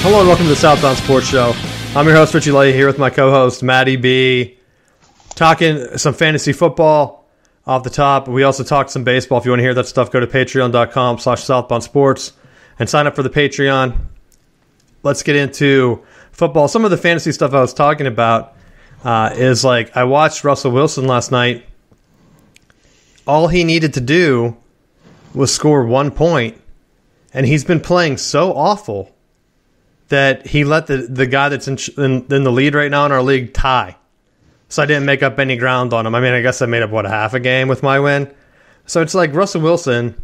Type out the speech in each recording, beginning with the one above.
Hello and welcome to the Southbound Sports Show. I'm your host, Richie Lay, here with my co-host, Maddie B. Talking some fantasy football off the top. We also talked some baseball. If you want to hear that stuff, go to patreon.com/southboundsports and sign up for the Patreon. Let's get into football. Some of the fantasy stuff I was talking about is like I watched Russell Wilson last night. All he needed to do was score 1 point, and he's been playing so awful that he let the guy that's in the lead right now in our league tie. So I didn't make up any ground on him. I mean, I guess I made up, a half a game with my win. So it's like Russell Wilson,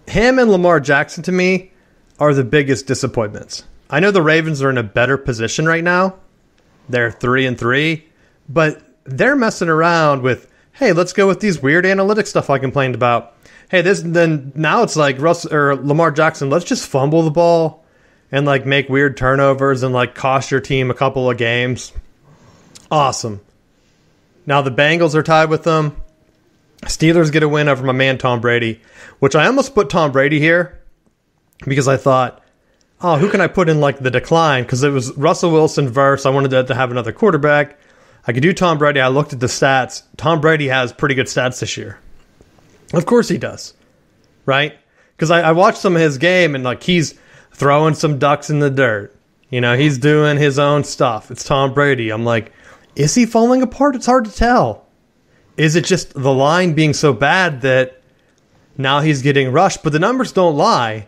him and Lamar Jackson to me are the biggest disappointments. I know the Ravens are in a better position right now. They're 3-3, but they're messing around with, hey, let's go with these weird analytics stuff I complained about. Hey, now it's like Lamar Jackson, let's just fumble the ball and like make weird turnovers and like cost your team a couple of games. Awesome. Now the Bengals are tied with them. Steelers get a win over my man Tom Brady, which I almost put Tom Brady here because I thought, oh, who can I put in like the decline? Because it was Russell Wilson versus I wanted to have another quarterback. I could do Tom Brady. I looked at the stats. Tom Brady has pretty good stats this year. Of course he does, right? Because I watched some of his game and like he's throwing some ducks in the dirt. You know, he's doing his own stuff. It's Tom Brady. I'm like, is he falling apart? It's hard to tell. Is it just the line being so bad that now he's getting rushed? But the numbers don't lie,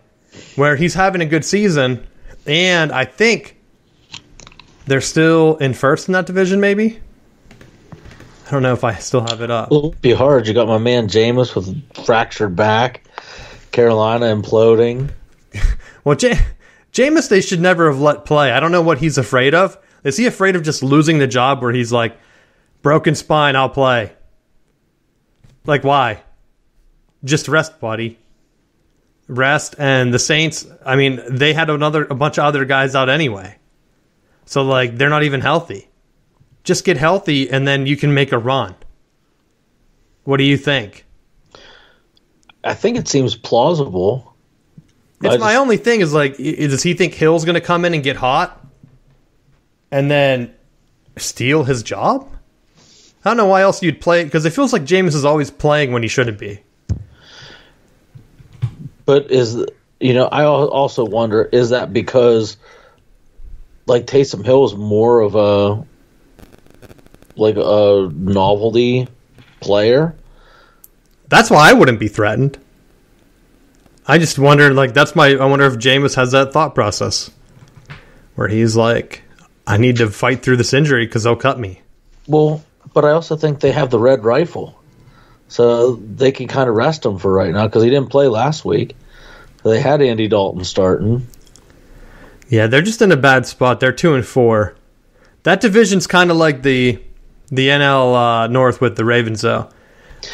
where he's having a good season, and I think they're still in first in that division, maybe? I don't know if I still have it up. It'll be hard. You got my man Jameis with a fractured back, Carolina imploding. Well, Jameis they should never have let play. I don't know what he's afraid of. Is he afraid of just losing the job where he's like, broken spine, I'll play? Like, why? Just rest, buddy. Rest. And the Saints, I mean, they had a bunch of other guys out anyway. So, like, they're not even healthy. Just get healthy, and then you can make a run. What do you think? I think it seems plausible. My only thing is, like, does he think Hill's going to come in and get hot and then steal his job? I don't know why else you'd play, because it feels like Jameis is always playing when he shouldn't be. But I also wonder, is that because, like, Taysom Hill is more of a novelty player? That's why I wouldn't be threatened. I just wonder, like, I wonder if Jameis has that thought process where he's like, I need to fight through this injury because they'll cut me. Well, but I also think they have the red rifle, so they can kind of rest him for right now because he didn't play last week. They had Andy Dalton starting. Yeah, they're just in a bad spot. They're 2-4. That division's kind of like the NL North with the Ravens, though.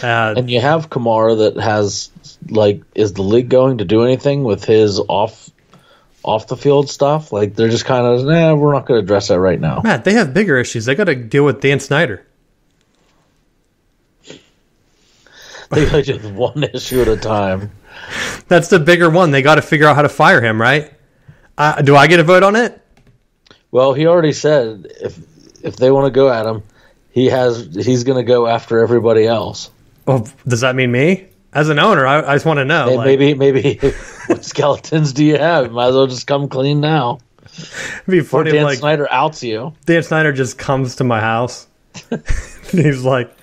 And you have Kamara that has, like, is the league going to do anything with his off the field stuff? Like, they're just kind of, we're not going to address that right now. Matt, they have bigger issues. They got to deal with Dan Snyder. They got just one issue at a time. That's the bigger one. They got to figure out how to fire him, right? Do I get a vote on it? Well, he already said if they want to go at him, he's going to go after everybody else. Well, does that mean me? As an owner, I just want to know. Hey, maybe what skeletons do you have? Might as well just come clean now. It'd be funny if Dan if Snyder outs you. Dan Snyder just comes to my house. He's like,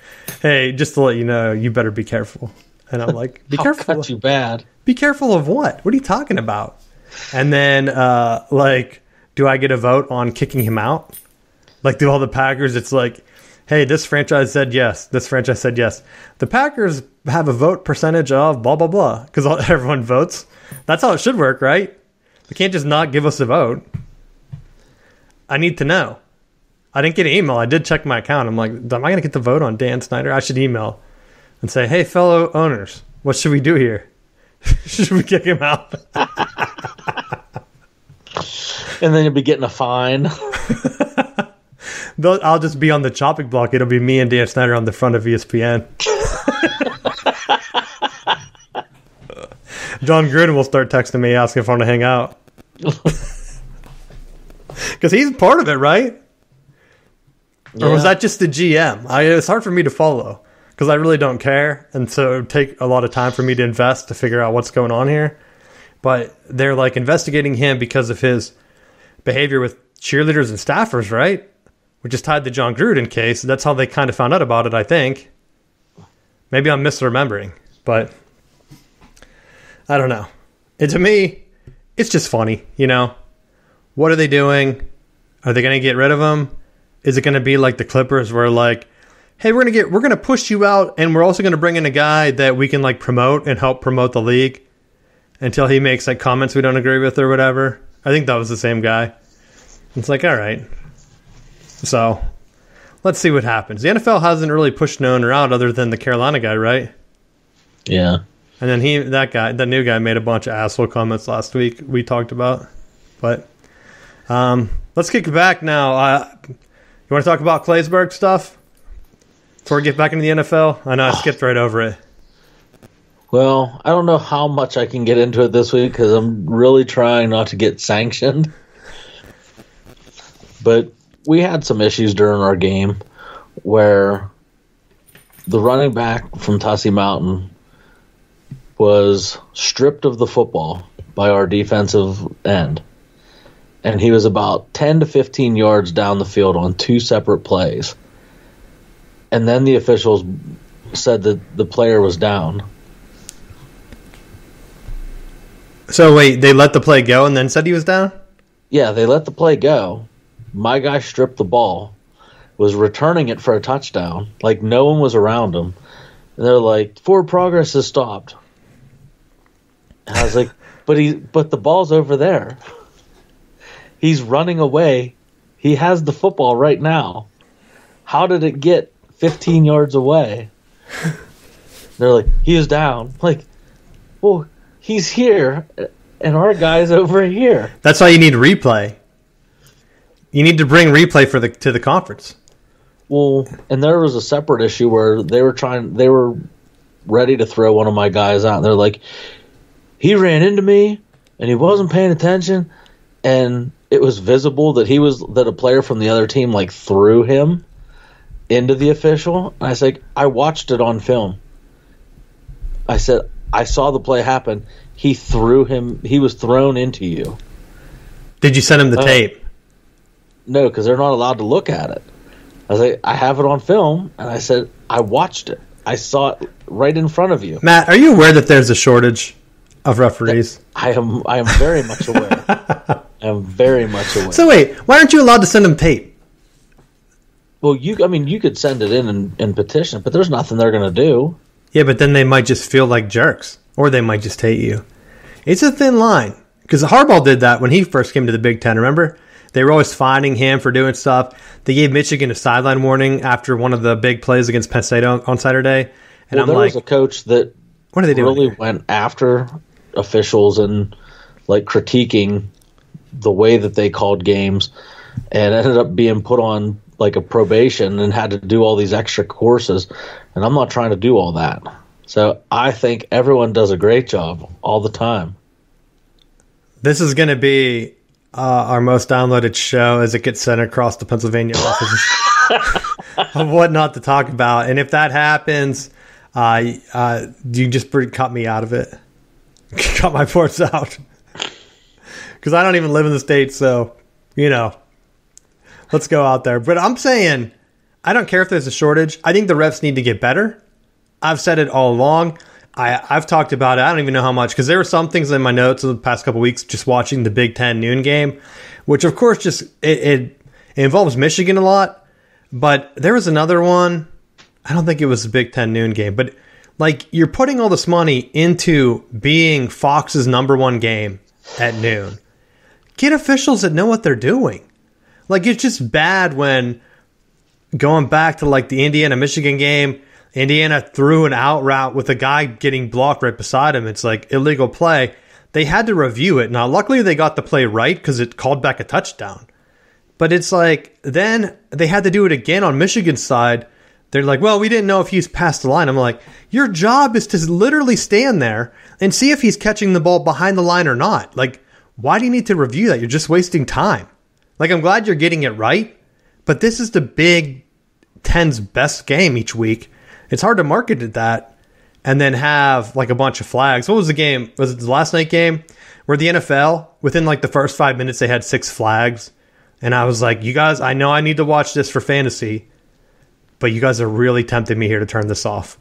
hey, just to let you know, you better be careful. And I'm like, be careful. I'll cut you bad. Be careful of what? What are you talking about? And then, do I get a vote on kicking him out? Like, do all the Packers, it's like, hey, this franchise said yes. This franchise said yes. The Packers have a vote percentage of blah, blah, blah. Because everyone votes. That's how it should work, right? They can't just not give us a vote. I need to know. I didn't get an email. I did check my account. I'm like, am I going to get the vote on Dan Snyder? I should email and say, hey, fellow owners, what should we do here? Should we kick him out? And then you'll be getting a fine. I'll just be on the chopping block. It'll be me and Dan Snyder on the front of ESPN. John Gruden will start texting me asking if I want to hang out. Because he's part of it, right? Yeah. Or was that just the GM? It's hard for me to follow because I really don't care. And so it would take a lot of time for me to invest to figure out what's going on here. But they're like investigating him because of his behavior with cheerleaders and staffers, right? Which is tied to John Gruden case. That's how they kind of found out about it, I think. Maybe I'm misremembering, but I don't know. And to me, it's just funny, you know? What are they doing? Are they going to get rid of him? Is it going to be like the Clippers where like, hey, we're going to push you out and we're also going to bring in a guy that we can like promote and help promote the league until he makes like comments we don't agree with or whatever. I think that was the same guy. It's like, all right. So let's see what happens. The NFL hasn't really pushed no one out other than the Carolina guy, right? Yeah. And then that new guy made a bunch of asshole comments last week we talked about. But let's kick it back now. You want to talk about Claysburg stuff before we get back into the NFL? I know I skipped right over it. Well, I don't know how much I can get into it this week because I'm really trying not to get sanctioned. But we had some issues during our game where the running back from Tussey Mountain was stripped of the football by our defensive end. And he was about 10 to 15 yards down the field on two separate plays. And then the officials said that the player was down. So wait, they let the play go and then said he was down? Yeah, they let the play go. My guy stripped the ball, was returning it for a touchdown. Like, no one was around him. And they're like, forward progress has stopped. And I was like, but the ball's over there. He's running away. He has the football right now. How did it get 15 yards away? They're like, he is down. Like, well, he's here, and our guy's over here. That's why you need replay. You need to bring replay to the conference. Well, and there was a separate issue where they were ready to throw one of my guys out. And they're like, he ran into me, and he wasn't paying attention, and it was visible that a player from the other team like threw him into the official. And I said, I watched it on film. I said, I saw the play happen. He threw him. He was thrown into you. Did you send him the tape? No, because they're not allowed to look at it. I was like, I have it on film, and I said, I watched it. I saw it right in front of you. Matt, are you aware that there's a shortage of referees? I am very much aware. I am very much aware. So wait, why aren't you allowed to send them tape? Well, you could send it in and petition, but there's nothing they're going to do. Yeah, but then they might just feel like jerks, or they might just hate you. It's a thin line, because Harbaugh did that when he first came to the Big Ten, remember? They were always finding him for doing stuff. They gave Michigan a sideline warning after one of the big plays against Penn State on Saturday. And there was a coach that what are they doing really went after officials and like critiquing the way that they called games, and ended up being put on like a probation and had to do all these extra courses. And I'm not trying to do all that. So I think everyone does a great job all the time. This is going to be our most downloaded show as it gets sent across the Pennsylvania office of what not to talk about. And if that happens, you just cut me out of it. Cut my ports out. Because I don't even live in the state, so, let's go out there. But I'm saying, I don't care if there's a shortage. I think the refs need to get better. I've said it all along. I've talked about it. I don't even know how much, because there were some things in my notes in the past couple weeks just watching the Big Ten noon game, which of course just it involves Michigan a lot. But there was another one. I don't think it was the Big Ten noon game, but like you're putting all this money into being Fox's #1 game at noon. Get officials that know what they're doing. Like it's just bad when going back to like the Indiana-Michigan game, Indiana threw an out route with a guy getting blocked right beside him. It's like illegal play. They had to review it. Now, luckily they got the play right because it called back a touchdown. But it's like then they had to do it again on Michigan's side. They're like, well, we didn't know if he's past the line. I'm like, your job is to literally stand there and see if he's catching the ball behind the line or not. Like, why do you need to review that? You're just wasting time. Like, I'm glad you're getting it right, but this is the Big Ten's best game each week. It's hard to market it that and then have like a bunch of flags. What was the game? Was it the last night game where the NFL, within like the first 5 minutes, they had 6 flags? And I was like, you guys, I know I need to watch this for fantasy, but you guys are really tempting me here to turn this off.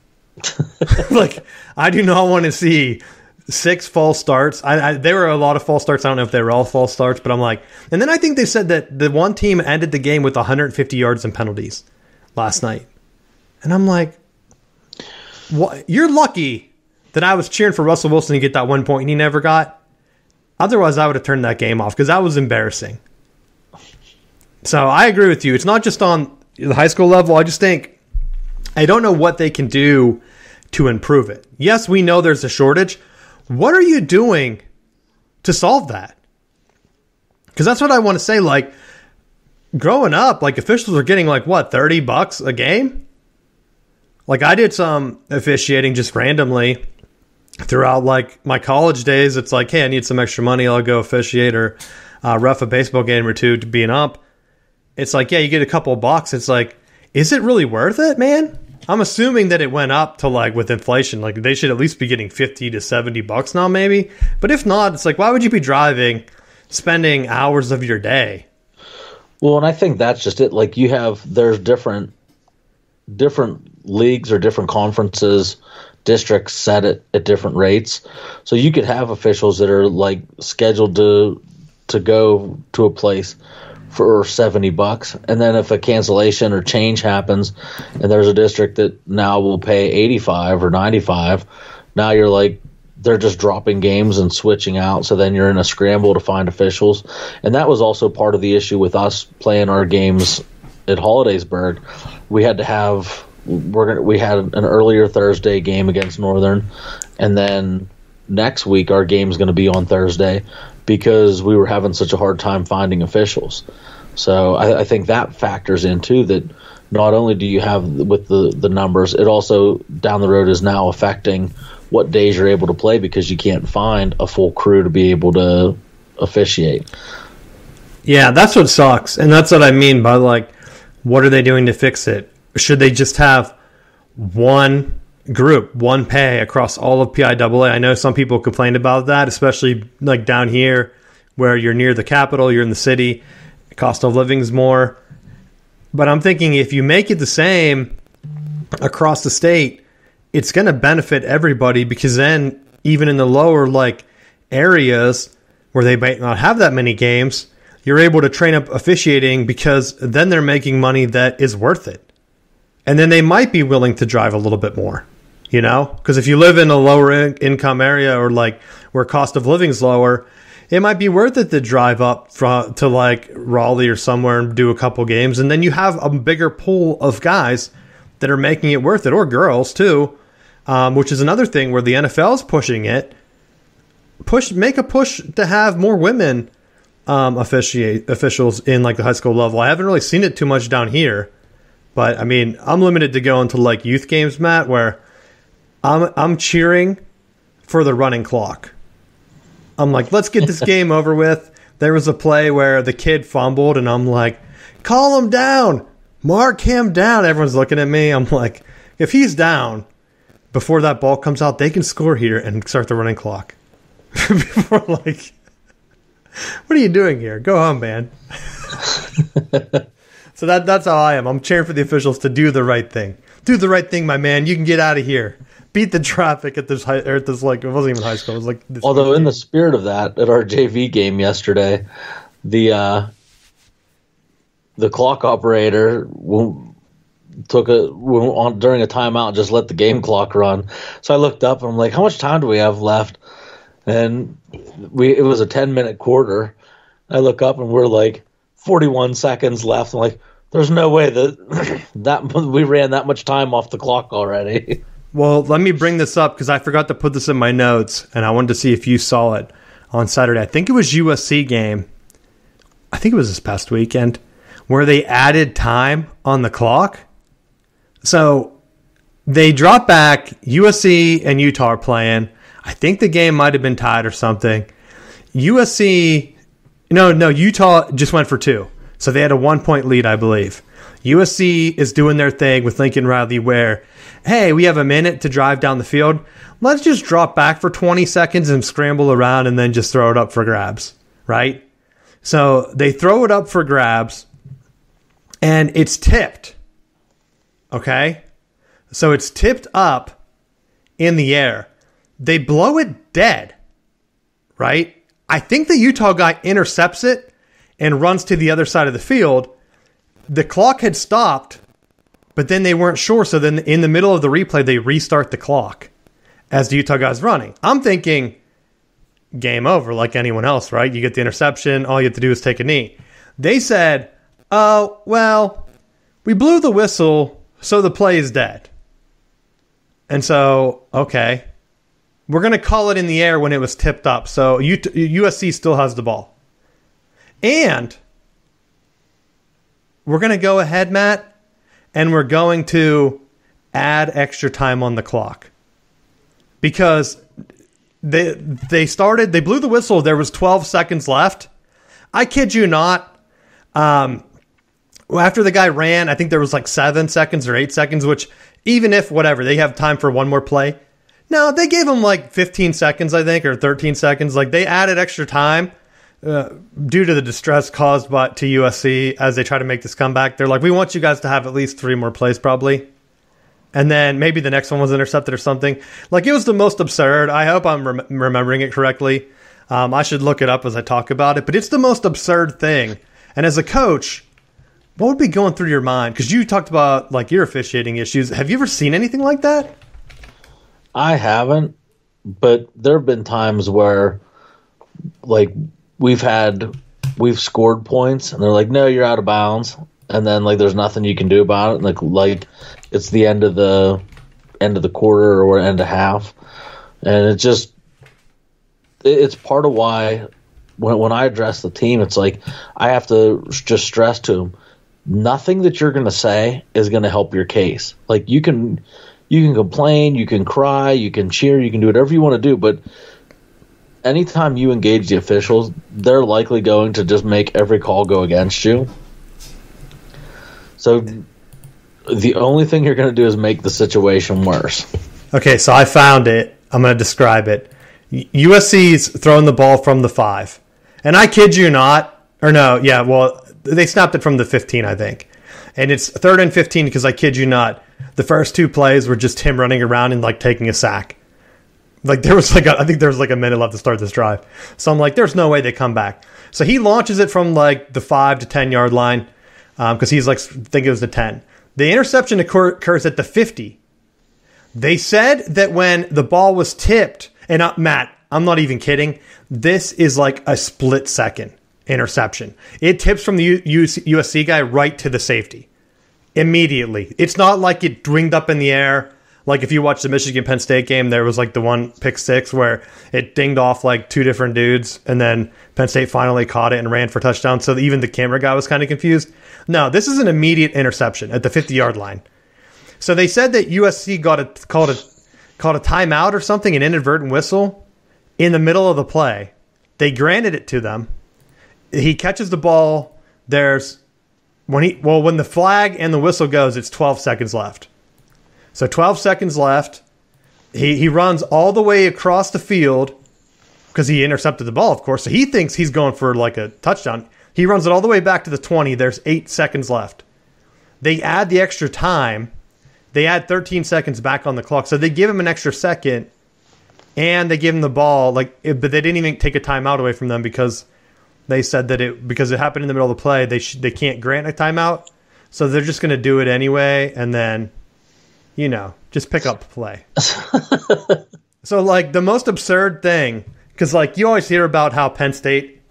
Like, I do not want to see 6 false starts. There were a lot of false starts. I don't know if they were all false starts, but I'm like, and then I think they said that the one team ended the game with 150 yards and penalties last night. And I'm like, what? You're lucky that I was cheering for Russell Wilson to get that 1 point and he never got. Otherwise, I would have turned that game off because that was embarrassing. So I agree with you. It's not just on the high school level. I just think I don't know what they can do to improve it. Yes, we know there's a shortage. What are you doing to solve that? Because that's what I want to say. Like, growing up, like, officials are getting like, what, $30 a game? Like, I did some officiating just randomly throughout like my college days. It's like, hey, I need some extra money. I'll go officiate or ref a baseball game or two to be an ump. It's like, yeah, you get a couple of bucks. It's like, is it really worth it, man? I'm assuming that it went up to, like, with inflation, like they should at least be getting $50 to $70 now, maybe. But if not, it's like, why would you be driving, spending hours of your day? Well, and I think that's just it. Like, there's different leagues or different conferences, districts set it at different rates. So you could have officials that are like scheduled to go to a place for $70, and then if a cancellation or change happens and there's a district that now will pay $85 or $95, now you're like, they're just dropping games and switching out, so then you're in a scramble to find officials. And that was also part of the issue with us playing our games at Hollidaysburg. We had an earlier Thursday game against Northern, and then next week our game's going to be on Thursday because we were having such a hard time finding officials. So I think that factors in too, that not only do you have with the numbers, it also down the road is now affecting what days you're able to play because you can't find a full crew to be able to officiate. Yeah, that's what sucks. And that's what I mean by, like, what are they doing to fix it? Should they just have one group, one pay across all of PIAA? I know some people complained about that, especially like down here where you're near the capital, you're in the city, cost of living's more. But I'm thinking if you make it the same across the state, it's going to benefit everybody, because then even in the lower like areas where they might not have that many games, you're able to train up officiating, because then they're making money that is worth it. And then they might be willing to drive a little bit more, you know? Because if you live in a lower income area or like where cost of living is lower, it might be worth it to drive up to like Raleigh or somewhere and do a couple games. And then you have a bigger pool of guys that are making it worth it, or girls too, which is another thing where the NFL is pushing it. Make a push to have more women officials in like the high school level. I haven't really seen it too much down here. But, I mean, I'm limited to going to, like, youth games, Matt, where I'm cheering for the running clock. I'm like, let's get this game over with. There was a play where the kid fumbled, and I'm like, call him down. Mark him down. Everyone's looking at me. I'm like, if he's down before that ball comes out, they can score here and start the running clock. Before, like, what are you doing here? Go home, man. So that's how I am. I'm cheering for the officials to do the right thing. Do the right thing, my man. You can get out of here. Beat the traffic at this like, it wasn't even high school. It was like this. Although in the spirit of that, at our JV game yesterday, the clock operator took during a timeout and just let the game clock run. So I looked up and I'm like, how much time do we have left? And it was a 10-minute quarter. I look up and we're like 41 seconds left. I'm like, there's no way that we ran that much time off the clock already. Well, let me bring this up because I forgot to put this in my notes, and I wanted to see if you saw it on Saturday. I think it was USC game. I think it was this past weekend where they added time on the clock. So they dropped back. USC and Utah are playing. I think the game might have been tied or something. USC No, Utah just went for 2. So they had a 1-point lead, I believe. USC is doing their thing with Lincoln Riley where, hey, we have a minute to drive down the field. Let's just drop back for 20 seconds and scramble around and then just throw it up for grabs, right? So they throw it up for grabs, and it's tipped, okay? So it's tipped up in the air. They blow it dead, right? I think the Utah guy intercepts it and runs to the other side of the field. The clock had stopped, but then they weren't sure. So then in the middle of the replay, they restart the clock as the Utah guy's running. I'm thinking game over like anyone else, right? You get the interception. All you have to do is take a knee. They said, oh, well, we blew the whistle, so the play is dead. And so, okay, we're going to call it in the air when it was tipped up. So USC still has the ball. And we're going to go ahead, Matt, and we're going to add extra time on the clock. Because they blew the whistle. There was 12 seconds left. I kid you not. After the guy ran, I think there was like 7 seconds or 8 seconds, which even if whatever, they have time for one more play. No, they gave him like 15 seconds, I think, or 13 seconds. Like they added extra time due to the distress caused to USC as they try to make this comeback. They're like, we want you guys to have at least 3 more plays probably. And then maybe the next one was intercepted or something. Like it was the most absurd. I hope I'm remembering it correctly. I should look it up as I talk about it. But it's the most absurd thing. And as a coach, what would be going through your mind? Because you talked about like your officiating issues. Have you ever seen anything like that? I haven't, but there have been times where like we've scored points and they're like, no, you're out of bounds. And then like there's nothing you can do about it. Like it's the end of the quarter or end of half. And it's part of why when I address the team, it's like I have to just stress to them, nothing that you're going to say is going to help your case. Like you can complain, you can cry, you can cheer, you can do whatever you want to do, but anytime you engage the officials, they're likely going to just make every call go against you. So the only thing you're going to do is make the situation worse. Okay, so I found it. I'm going to describe it. USC's throwing the ball from the 5. And I kid you not. Or no, yeah, well, they snapped it from the 15, I think. And it's 3rd and 15 because I kid you not. The first 2 plays were just him running around and like taking a sack. Like there was I think there was like a minute left to start this drive. So I'm like, there's no way they come back. So he launches it from like the 5 to 10 yard line because he's like, I think it was the 10. The interception occurs at the 50. They said that when the ball was tipped, and Matt, I'm not even kidding, this is like a split second interception. It tips from the USC guy right to the safety immediately. It's not like it winged up in the air. Like if you watch the Michigan-Penn State game, there was like the one pick 6 where it dinged off like 2 different dudes, and then Penn State finally caught it and ran for touchdown. So even the camera guy was kind of confused. No, this is an immediate interception at the 50-yard line. So they said that USC called a timeout or something, an inadvertent whistle, in the middle of the play. They granted it to them. He catches the ball. When the flag and the whistle goes, it's 12 seconds left. So 12 seconds left. He runs all the way across the field because he intercepted the ball, of course. So he thinks he's going for like a touchdown. He runs it all the way back to the 20. There's 8 seconds left. They add the extra time. They add 13 seconds back on the clock. So they give him an extra second, and they give him the ball. But they didn't even take a timeout away from them because they said that because it happened in the middle of the play, they can't grant a timeout. So they're just going to do it anyway, and then, just pick up play. So, like, the most absurd thing, because, like, you always hear about how Penn State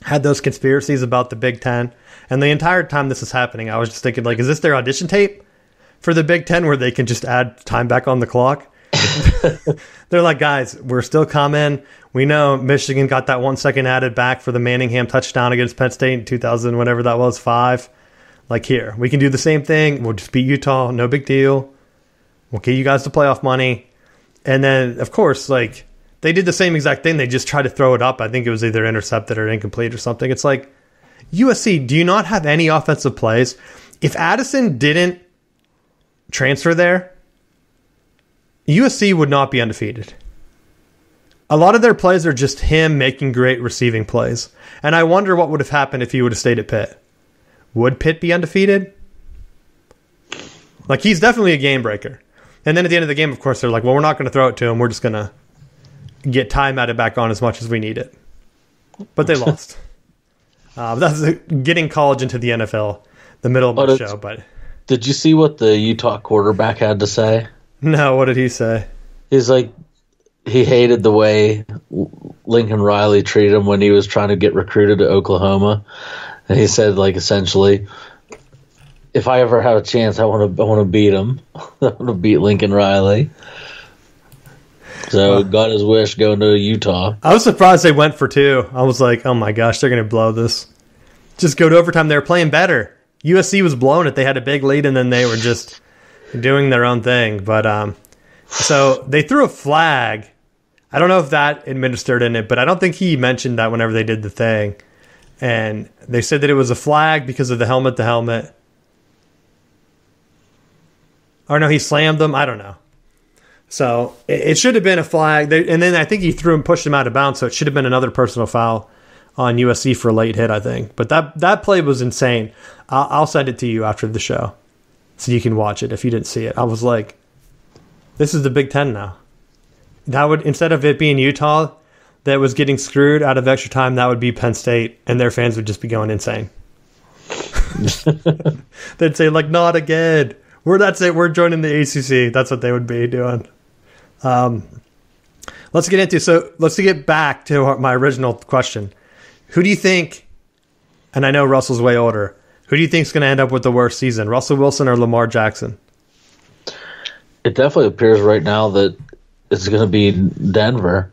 had those conspiracies about the Big Ten, and the entire time this is happening, I was just thinking, like, is this their audition tape for the Big Ten where they can just add time back on the clock? They're like, guys, we're still coming. We know Michigan got that 1 second added back for the Manningham touchdown against Penn State in 2000, whatever that was, 5. Like, here, we can do the same thing. We'll just beat Utah. No big deal. We'll get you guys the playoff money. And then, of course, like, they did the same exact thing. They just tried to throw it up. I think it was either intercepted or incomplete or something. It's like, USC, do you not have any offensive plays? If Addison didn't transfer there, USC would not be undefeated. A lot of their plays are just him making great receiving plays. And I wonder what would have happened if he would have stayed at Pitt. Would Pitt be undefeated? Like, he's definitely a game breaker. And then at the end of the game, of course, they're like, well, we're not going to throw it to him. We're just going to get time at it back on as much as we need it. But they lost. That's getting college into the NFL, the middle of my show. But did you see what the Utah quarterback had to say? No, what did he say? He's like, he hated the way Lincoln Riley treated him when he was trying to get recruited to Oklahoma. And he said, like, essentially, if I ever have a chance, I want to beat him. I want to beat Lincoln Riley. So got his wish going to Utah. I was surprised they went for 2. I was like, oh my gosh, they're going to blow this. Just go to overtime. They were playing better. USC was blowing it. They had a big lead, and then they were just doing their own thing. But so they threw a flag. I don't know if that administered in it, but I don't think he mentioned that whenever they did the thing. And they said that it was a flag because of the helmet to helmet. Or no, he slammed them. I don't know. So it should have been a flag. And then I think he threw and pushed him out of bounds, so it should have been another personal foul on USC for a late hit, I think. But that play was insane. I'll send it to you after the show so you can watch it if you didn't see it. I was like, this is the Big Ten now. That would, instead of it being Utah that was getting screwed out of extra time, that would be Penn State, and their fans would just be going insane. They'd say, like, not again. That's it. We're joining the ACC. That's what they would be doing. Let's get back to my original question. Who do you think, and I know Russell's way older, who do you think is going to end up with the worst season, Russell Wilson or Lamar Jackson? It definitely appears right now that it's going to be Denver.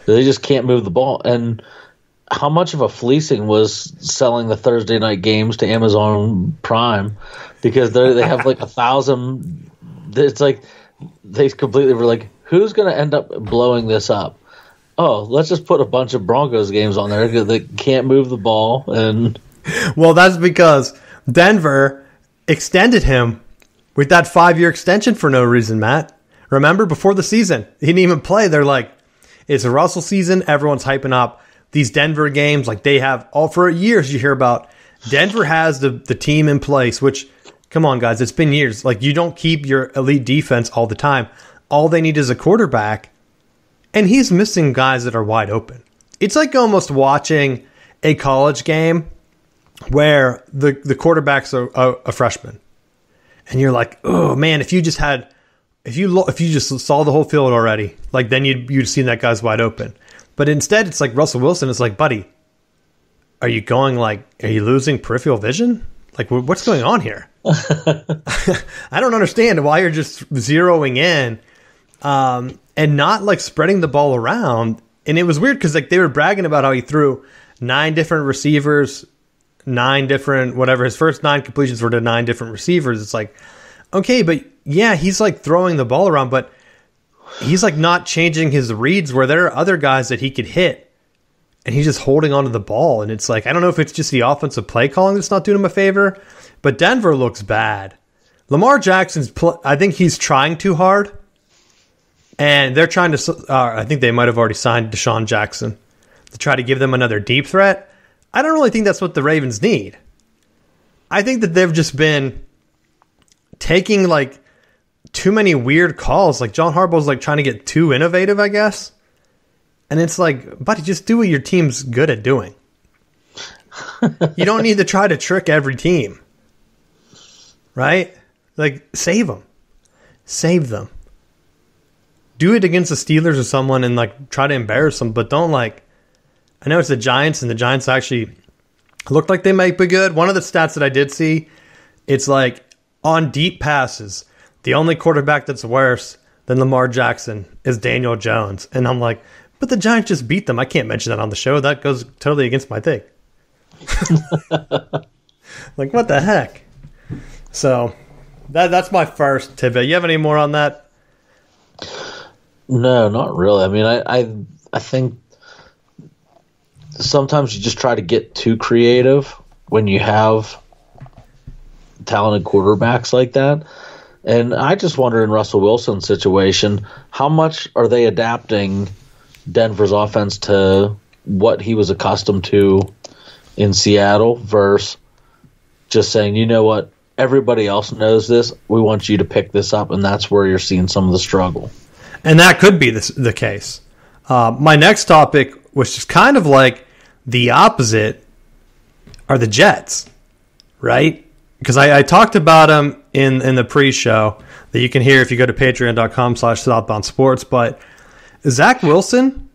They just can't move the ball. And how much of a fleecing was selling the Thursday night games to Amazon Prime? Because they have like 1,000. It's like they completely were like, who's going to end up blowing this up? Oh, let's just put a bunch of Broncos games on there because they can't move the ball. And well, that's because Denver extended him with that 5-year extension for no reason, Matt. Remember, before the season, he didn't even play. They're like, it's a Russell season. Everyone's hyping up these Denver games. Like, they have all for years. You hear about Denver has the team in place, which, come on, guys, it's been years. Like, you don't keep your elite defense all the time. All they need is a quarterback, and he's missing guys that are wide open. It's like almost watching a college game where the quarterback's a freshman, and you're like, oh man, if you just saw the whole field already, like then you'd seen that guy's wide open. But instead, it's like Russell Wilson. It's like, buddy, are you losing peripheral vision? Like, what's going on here? I don't understand why you're just zeroing in and not like spreading the ball around. And it was weird because like they were bragging about how he threw 9 different receivers, 9 different whatever. His first 9 completions were to 9 different receivers. It's like, okay, but yeah, he's like throwing the ball around, but he's like not changing his reads where there are other guys that he could hit, and he's just holding onto the ball. And it's like, I don't know if it's just the offensive play calling that's not doing him a favor, but Denver looks bad. Lamar Jackson's, I think he's trying too hard, and they're trying to, I think they might have already signed Deshaun Jackson to try to give them another deep threat. I don't really think that's what the Ravens need. I think that they've just been taking like too many weird calls. Like John Harbaugh's like trying to get too innovative, I guess. And it's like, buddy, just do what your team's good at doing. You don't need to try to trick every team. Right? Like, save them. Save them. Do it against the Steelers or someone and like try to embarrass them, but don't like, I know it's the Giants, and the Giants actually looked like they might be good. One of the stats that I did see, it's like on deep passes, the only quarterback that's worse than Lamar Jackson is Daniel Jones. And I'm like, but the Giants just beat them. I can't mention that on the show. That goes totally against my thing. Like, what the heck? So that's my first tidbit. You have any more on that? No, not really. I mean, I think sometimes you just try to get too creative when you have talented quarterbacks like that. And I just wonder in Russell Wilson's situation, how much are they adapting Denver's offense to what he was accustomed to in Seattle versus just saying, you know what, everybody else knows this. We want you to pick this up, and that's where you're seeing some of the struggle. And that could be the case. My next topic, which is kind of like the opposite, are the Jets, right? Because I talked about them in the pre-show that you can hear if you go to patreon.com/southboundsports. But Zach Wilson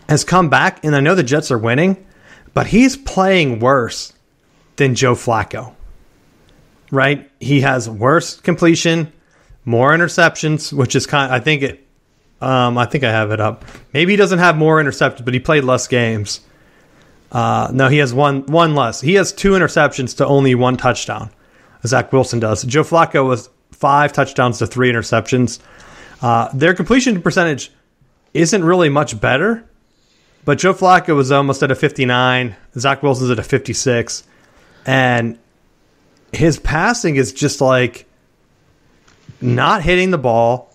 has come back, and I know the Jets are winning, but he's playing worse than Joe Flacco, right? He has worse completion, more interceptions, which is I think I have it up. Maybe he doesn't have more interceptions, but he played less games. No, he has one less. He has 2 interceptions to only 1 touchdown. Zach Wilson does. Joe Flacco was 5 touchdowns to 3 interceptions. Their completion percentage isn't really much better, but Joe Flacco was almost at a 59. Zach Wilson's at a 56. And his passing is just like not hitting the ball,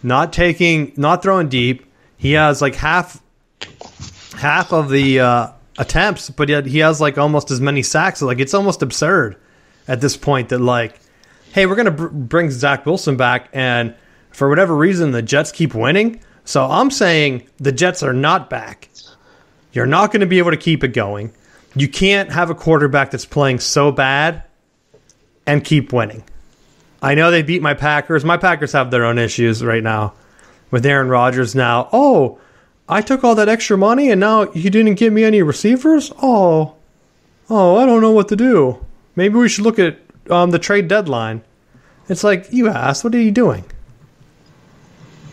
not throwing deep. He has like half of the attempts, but yet he has like almost as many sacks. So like it's almost absurd at this point that like, hey, we're going to bring Zach Wilson back, and for whatever reason the Jets keep winning. So I'm saying the Jets are not back. You're not going to be able to keep it going. You can't have a quarterback that's playing so bad and keep winning. I know they beat my Packers. My Packers have their own issues right now with Aaron Rodgers now. Oh, I took all that extra money and now you didn't give me any receivers? Oh, I don't know what to do. Maybe we should look at the trade deadline. It's like, you asked, what are you doing?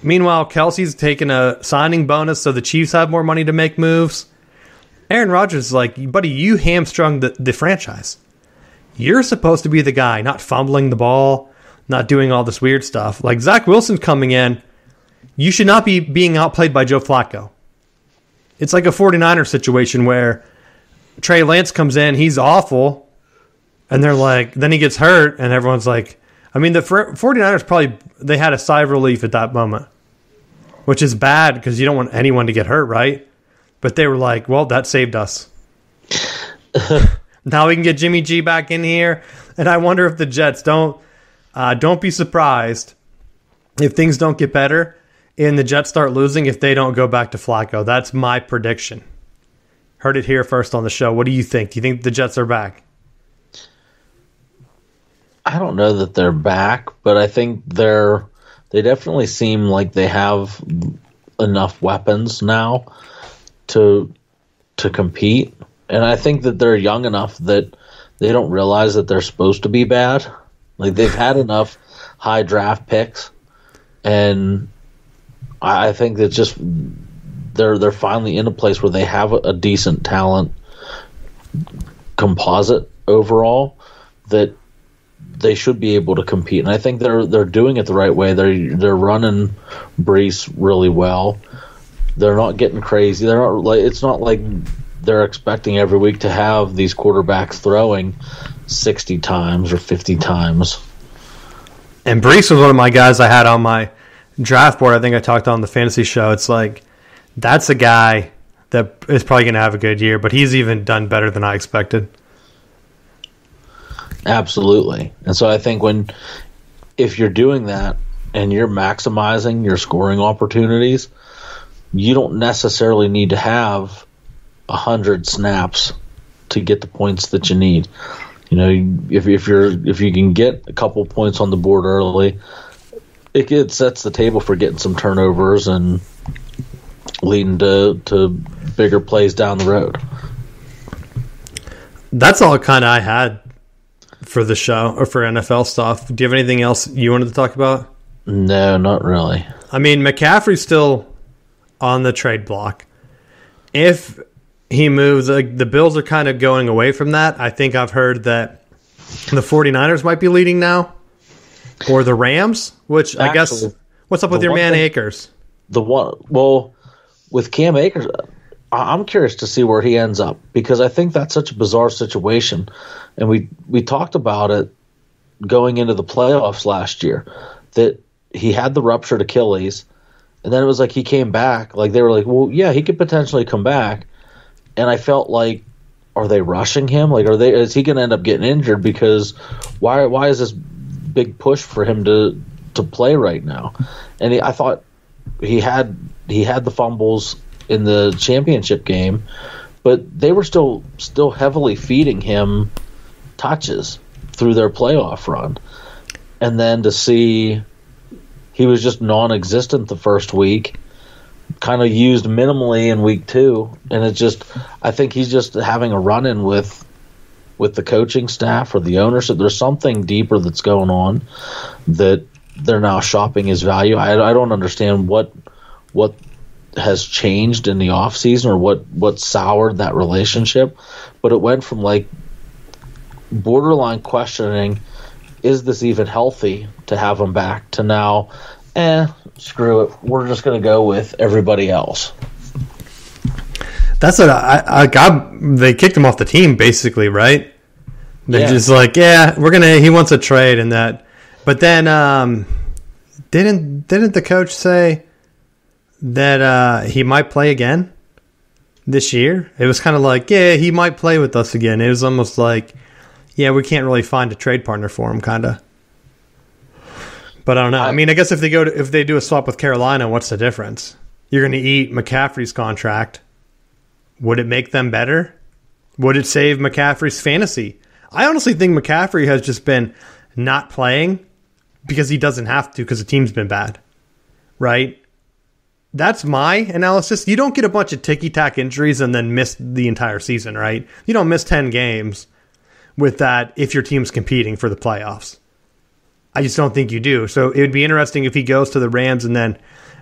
Meanwhile, Kelsey's taking a signing bonus so the Chiefs have more money to make moves. Aaron Rodgers is like, buddy, you hamstrung the franchise. You're supposed to be the guy, not fumbling the ball, not doing all this weird stuff. Like Zach Wilson coming in, you should not be being outplayed by Joe Flacco. It's like a 49er situation where Trey Lance comes in, he's awful, and they're like, then he gets hurt, and everyone's like, I mean, the 49ers probably, they had a sigh of relief at that moment, which is bad because you don't want anyone to get hurt, right? But they were like, well, that saved us. Now we can get Jimmy G back in here. And I wonder if the Jets don't be surprised if things don't get better and the Jets start losing if they don't go back to Flacco. That's my prediction. Heard it here first on the show. What do you think? Do you think the Jets are back? I don't know that they're back, but I think they definitely seem like they have enough weapons now to compete. And I think that they're young enough that they don't realize that they're supposed to be bad. Like they've had enough high draft picks, and I think that just they're finally in a place where they have a decent talent composite overall that they should be able to compete. And I think they're doing it the right way. They're running Brees really well. They're not getting crazy. They're not like, it's not like they're expecting every week to have these quarterbacks throwing 60 times or 50 times. And Brees was one of my guys I had on my draft board. I think I talked on the fantasy show. It's like, that's a guy that is probably going to have a good year, but he's even done better than I expected. Absolutely. And so I think if you're doing that and you're maximizing your scoring opportunities, you don't necessarily need to have 100 snaps to get the points that you need. You know, if you can get a couple points on the board early, it sets the table for getting some turnovers and leading to bigger plays down the road. That's all kind of I had for the show or for NFL stuff. Do you have anything else you wanted to talk about? No, not really. I mean, McCaffrey's still on the trade block. If he moves, the Bills are kind of going away from that. I think I've heard that the 49ers might be leading now, or the Rams, which actually, I guess, what's up with your man Akers? with Cam Akers, I'm curious to see where he ends up, because I think that's such a bizarre situation, and we talked about it going into the playoffs last year, that he had the ruptured Achilles, and then it was like he came back. Like they were like, well, yeah, he could potentially come back, and I felt like, are they rushing him? Like, is he going to end up getting injured? Because why is this big push for him to play right now? And I thought he had the fumbles in the championship game, but they were still heavily feeding him touches through their playoff run. And then to see he was just non-existent the first week, kind of used minimally in week 2, and I think he's just having a run-in with the coaching staff or the ownership. There's something deeper that's going on that they're now shopping his value. I don't understand what has changed in the offseason or what soured that relationship, but it went from like borderline questioning, is this even healthy to have him back, to now, screw it, we're just going to go with everybody else. That's what I got. They kicked him off the team, basically, right? They're just like, yeah, he wants a trade and that. But then didn't the coach say that he might play again this year? It was kind of like, yeah, he might play with us again. It was almost like, yeah, we can't really find a trade partner for him, kind of. But I don't know. I mean, I guess if they do a swap with Carolina, what's the difference? You're going to eat McCaffrey's contract. Would it make them better? Would it save McCaffrey's fantasy? I honestly think McCaffrey has just been not playing because he doesn't have to, because the team's been bad, right? That's my analysis. You don't get a bunch of ticky-tack injuries and then miss the entire season, right? You don't miss 10 games with that if your team's competing for the playoffs. I just don't think you do. So it would be interesting if he goes to the Rams and then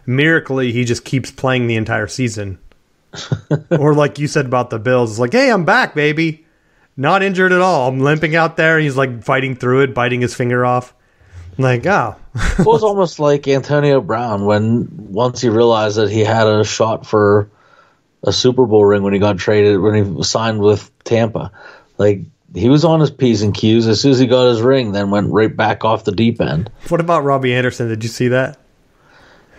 miraculously he just keeps playing the entire season. Or like you said about the Bills, it's like, hey, I'm back, baby. Not injured at all. I'm limping out there. And he's like fighting through it, biting his finger off. Like, oh. It was almost like Antonio Brown once he realized that he had a shot for a Super Bowl ring when he signed with Tampa. Like, he was on his P's and Q's. As soon as he got his ring, then went right back off the deep end. What about Robbie Anderson? Did you see that?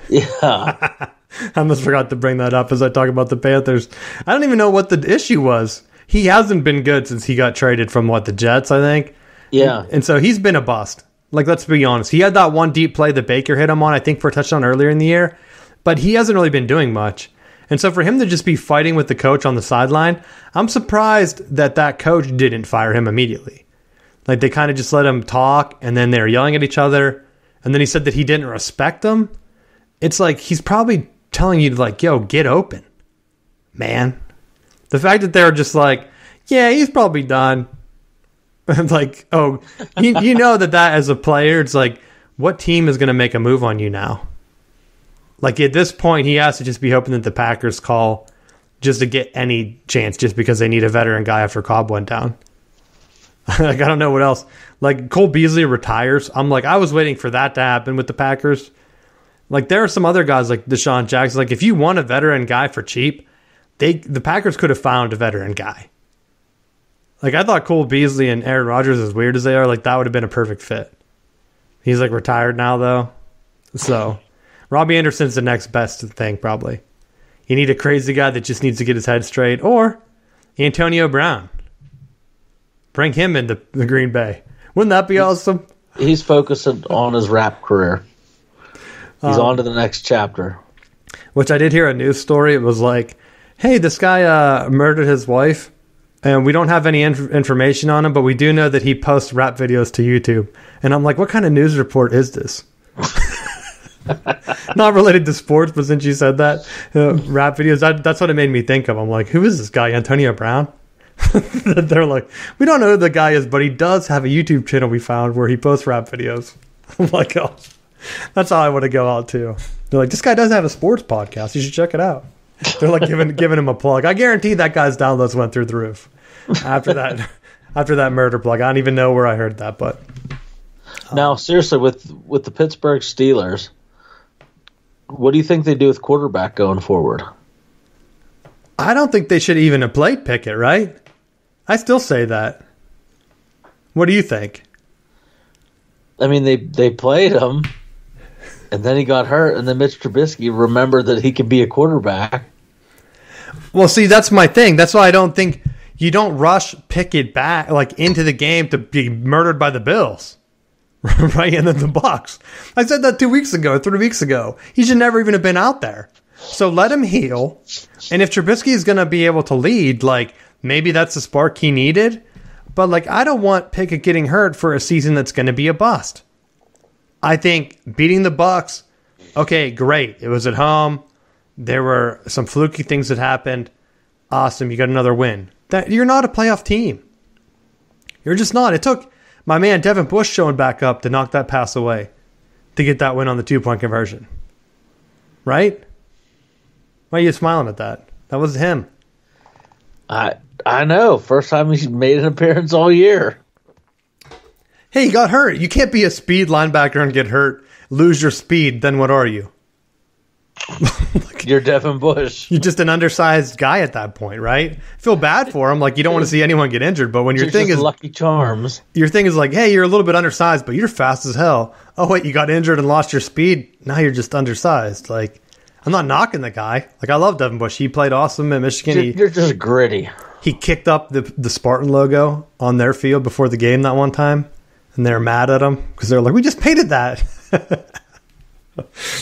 Yeah. I almost forgot to bring that up as I talk about the Panthers. I don't even know what the issue was. He hasn't been good since he got traded from, the Jets, I think? Yeah. And so he's been a bust. Like, let's be honest. He had that one deep play that Baker hit him on, I think, for a touchdown earlier in the year. But he hasn't really been doing much. And so for him to just be fighting with the coach on the sideline, I'm surprised that coach didn't fire him immediately. Like, they kind of just let him talk, and then they were yelling at each other. And then he said that he didn't respect them. It's like he's probably telling you, like, yo, get open, man. The fact that they're just like, yeah, he's probably done. And like, oh, you know that as a player, it's like, what team is going to make a move on you now? Like, at this point, he has to just be hoping that the Packers call just to get any chance, just because they need a veteran guy after Cobb went down. Like, I don't know what else. Like, Cole Beasley retires. I'm like, I was waiting for that to happen with the Packers. Like, there are some other guys like Deshaun Jackson. Like, if you want a veteran guy for cheap, the Packers could have found a veteran guy. Like, I thought Cole Beasley and Aaron Rodgers, as weird as they are, like, that would have been a perfect fit. He's, like, retired now, though. So, Robbie Anderson's the next best thing, probably. You need a crazy guy that just needs to get his head straight. Or Antonio Brown. Bring him into the Green Bay. Wouldn't that be awesome? He's focusing on his rap career. He's on to the next chapter. Which I did hear a news story. It was like, hey, this guy murdered his wife, and we don't have any information on him, but we do know that he posts rap videos to YouTube. And I'm like, what kind of news report is this? Not related to sports, but since you said that, rap videos, that's what it made me think of. I'm like, who is this guy, Antonio Brown? They're like, we don't know who the guy is, but he does have a YouTube channel we found where he posts rap videos. I'm like, oh, that's how I want to go out too. They're like, this guy does have a sports podcast. You should check it out. They're like giving him a plug. I guarantee that guy's downloads went through the roof after that murder plug. I don't even know where I heard that, but now seriously, with the Pittsburgh Steelers, What do you think they do with quarterback going forward? I don't think they should even have played Pickett, right? I still say that. What do you think? I mean, they played him, and then he got hurt, and then Mitch Trubisky remembered that he could be a quarterback. Well, see, that's my thing. That's why I don't think you don't rush Pickett back into the game to be murdered by the Bills, right? And then the Bucs. I said that 2 weeks ago, 3 weeks ago. He should never even have been out there. So let him heal, and if Trubisky is going to be able to lead, maybe that's the spark he needed. But I don't want Pickett getting hurt for a season that's going to be a bust. I think beating the Bucs, okay, great. It was at home. There were some fluky things that happened. Awesome, you got another win. You're not a playoff team. You're just not. It took my man Devin Bush showing back up to knock that pass away to get that win on the 2-point conversion. Right? Why are you smiling at that? That was him. I know. First time he's made an appearance all year. Hey, he got hurt. You can't be a speed linebacker and get hurt, lose your speed, then what are you? You're Devin Bush. You're just an undersized guy at that point, right? Feel bad for him. You don't want to see anyone get injured, but when your thing is Lucky Charms. Your thing is hey, you're a little bit undersized, but you're fast as hell. Oh, wait, you got injured and lost your speed. Now you're just undersized. I'm not knocking the guy. I love Devin Bush. He played awesome at Michigan. You're just gritty. He kicked up the Spartan logo on their field before the game that one time, and they're mad at him because they're like, we just painted that.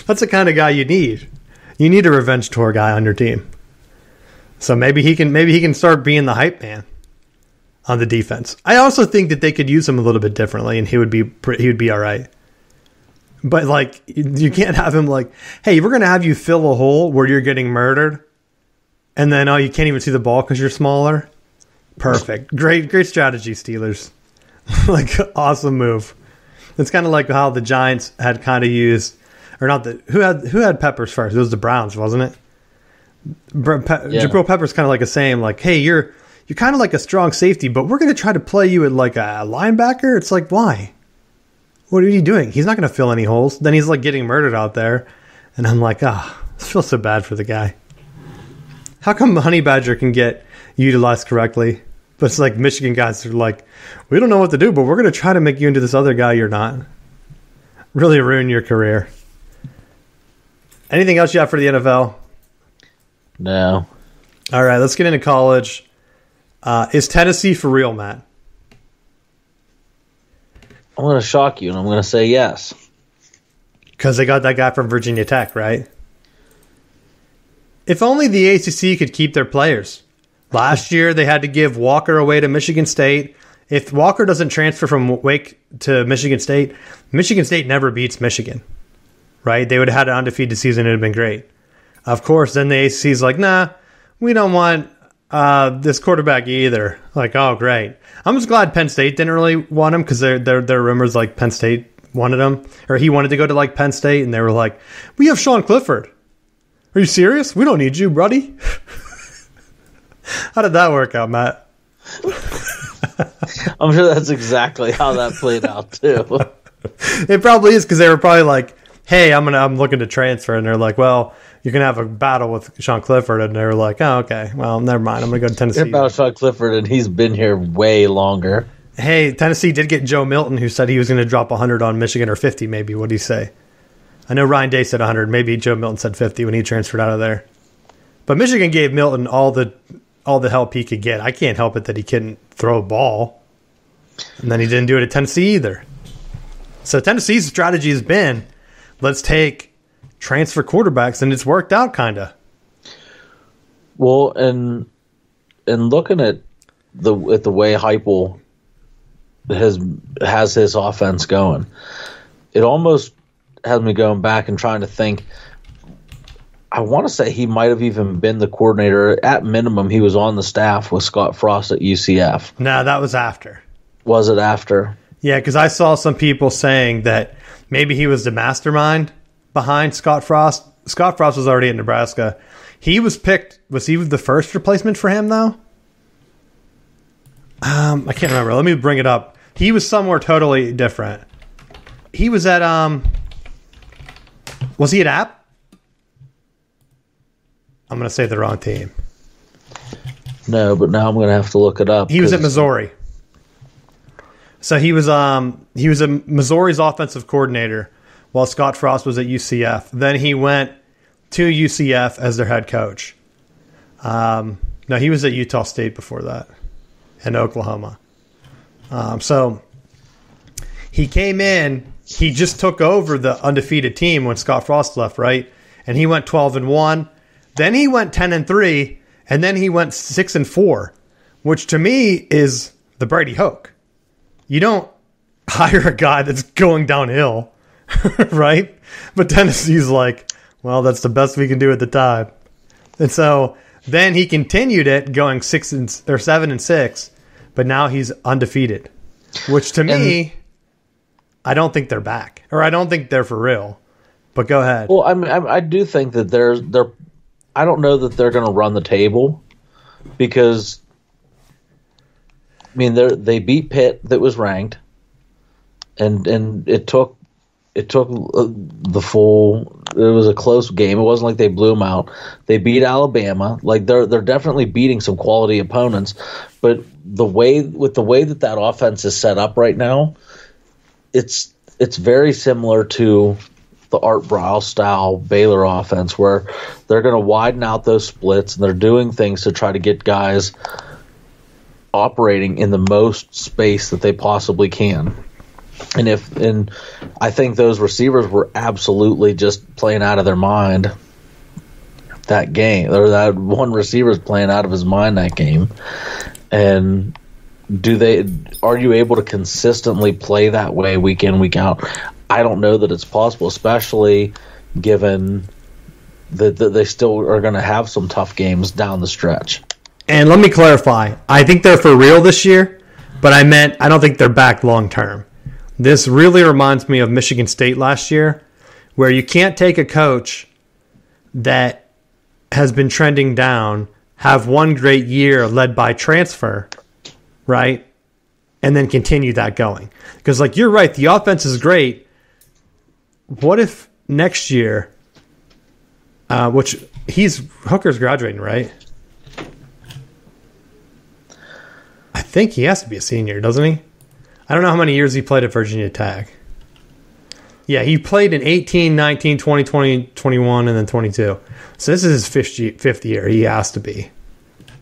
That's the kind of guy you need. You need a revenge tour guy on your team. So maybe he can start being the hype man on the defense. I also think that they could use him a little bit differently, and he would be all right. But you can't have him hey, we're gonna have you fill a hole where you're getting murdered, and then you can't even see the ball because you're smaller. Perfect, great strategy, Steelers. Awesome move. It's kind of like how the Giants had kind of used, or not the who had Peppers first. It was the Browns, wasn't it? Jabril Peppers kind of saying hey, you're kind of like a strong safety, but we're gonna try to play you at a linebacker. It's why? What are you doing? He's not going to fill any holes. Then he's getting murdered out there. And I'm I feel so bad for the guy. How come Honey Badger can get utilized correctly? But it's Michigan guys are we don't know what to do, but we're going to try to make you into this other guy you're not. Really ruin your career. Anything else you have for the NFL? No. All right, let's get into college. Is Tennessee for real, Matt? I'm going to shock you, and I'm going to say yes. Because they got that guy from Virginia Tech, right? If only the ACC could keep their players. Last year, they had to give Walker away to Michigan State. If Walker doesn't transfer from Wake to Michigan State never beats Michigan, right? They would have had an undefeated season. It would have been great. Of course, then the ACC's nah, we don't want this quarterback either. Oh, great. I'm just glad Penn State didn't really want him because there are rumors Penn State wanted him, or he wanted to go to Penn State, and they were we have Sean Clifford. Are you serious? We don't need you, buddy. How did that work out, Matt? I'm sure that's exactly how that played out too. It probably is because they were probably hey, I'm looking to transfer, and they're well, you're gonna have a battle with Sean Clifford, and they were oh, okay, well, never mind, I'm gonna go to Tennessee. They're about Sean Clifford, and he's been here way longer. Hey, Tennessee did get Joe Milton, who said he was going to drop 100 on Michigan, or 50 maybe. What did he say? I know Ryan Day said 100. Maybe Joe Milton said 50 when he transferred out of there. But Michigan gave Milton all the help he could get. I can't help it that he couldn't throw a ball, and then he didn't do it at Tennessee either. So Tennessee's strategy has been, let's take transfer quarterbacks, and it's worked out kind of. Well, and looking at the way Heupel has his offense going, it almost has me going back and trying to think. I want to say he might have even been the coordinator. At minimum, he was on the staff with Scott Frost at UCF. No, that was after. Was it after? Yeah, because I saw some people saying that maybe he was the mastermind behind Scott Frost. Scott Frost was already in Nebraska. He was picked. Was he the first replacement for him, though? I can't remember. Let me bring it up. He was somewhere totally different. He was at was he at App? I'm going to say the wrong team. No, but now I'm going to have to look it up. He was at Missouri. So he was Missouri's offensive coordinator while Scott Frost was at UCF. Then he went to UCF as their head coach. No, he was at Utah State before that and Oklahoma. So he came in. He just took over the undefeated team when Scott Frost left, right? And he went 12-1. Then he went 10-3, and then he went 6-4, which to me is the Brady Hoke. You don't hire a guy that's going downhill, right? But Tennessee's like, well, that's the best we can do at the time. And so then he continued it, going 7-6, but now he's undefeated, which to me, I don't think they're back, or I don't think they're for real. But go ahead. Well, I do think that they're. I don't know that they're going to run the table because, I mean, they beat Pitt that was ranked, and it took the full. It was a close game. It wasn't like they blew them out. They beat Alabama. Like they're definitely beating some quality opponents, but the way that offense is set up right now, it's very similar to the Art Briles style Baylor offense, where they're going to widen out those splits and they're doing things to try to get guys operating in the most space that they possibly can. And I think those receivers were absolutely just playing out of their mind that game, or that one receiver is playing out of his mind that game. And are you able to consistently play that way week in, week out? I don't know that it's possible, especially given that they still are going to have some tough games down the stretch. And let me clarify. I think they're for real this year, but I don't think they're back long term. This really reminds me of Michigan State last year, where you can't take a coach that has been trending down, have one great year led by transfer, right? And then continue that going. Because, like, you're right, the offense is great. What if next year, which Hooker's graduating, right? I think he has to be a senior, doesn't he? I don't know how many years he played at Virginia Tech. Yeah, he played in 18, 19, 20, 20, 21, and then 22. So this is his fifth year. He has to be.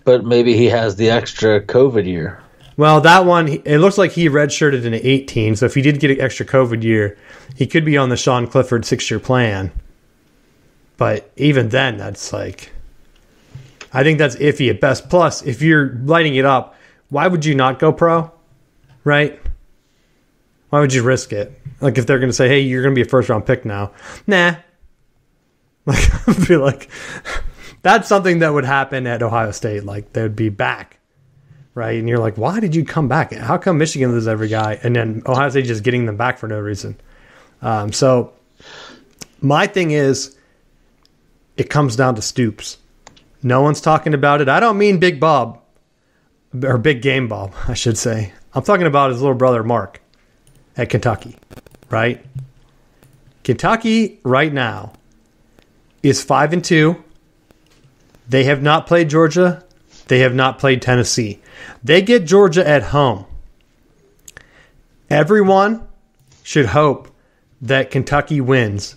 But maybe he has the extra COVID year. Well, that one, it looks like he redshirted in 18, so if he did get an extra COVID year, he could be on the Sean Clifford 6-year plan. But even then, that's like, I think that's iffy at best. Plus, if you're lighting it up, why would you not go pro? Right? Why would you risk it? Like, if they're going to say, hey, you're going to be a first-round pick now. Nah. Like, I'd be like, that's something that would happen at Ohio State. Like, they would be back. Right, and you're like, why did you come back? How come Michigan loses every guy, and then Ohio State just getting them back for no reason? So my thing is, it comes down to Stoops. No one's talking about it. I don't mean Big Bob, or Big Game Bob, I should say. I'm talking about his little brother, Mark, at Kentucky, right? Kentucky right now is 5-2. They have not played Georgia. They have not played Tennessee. They get Georgia at home. Everyone should hope that Kentucky wins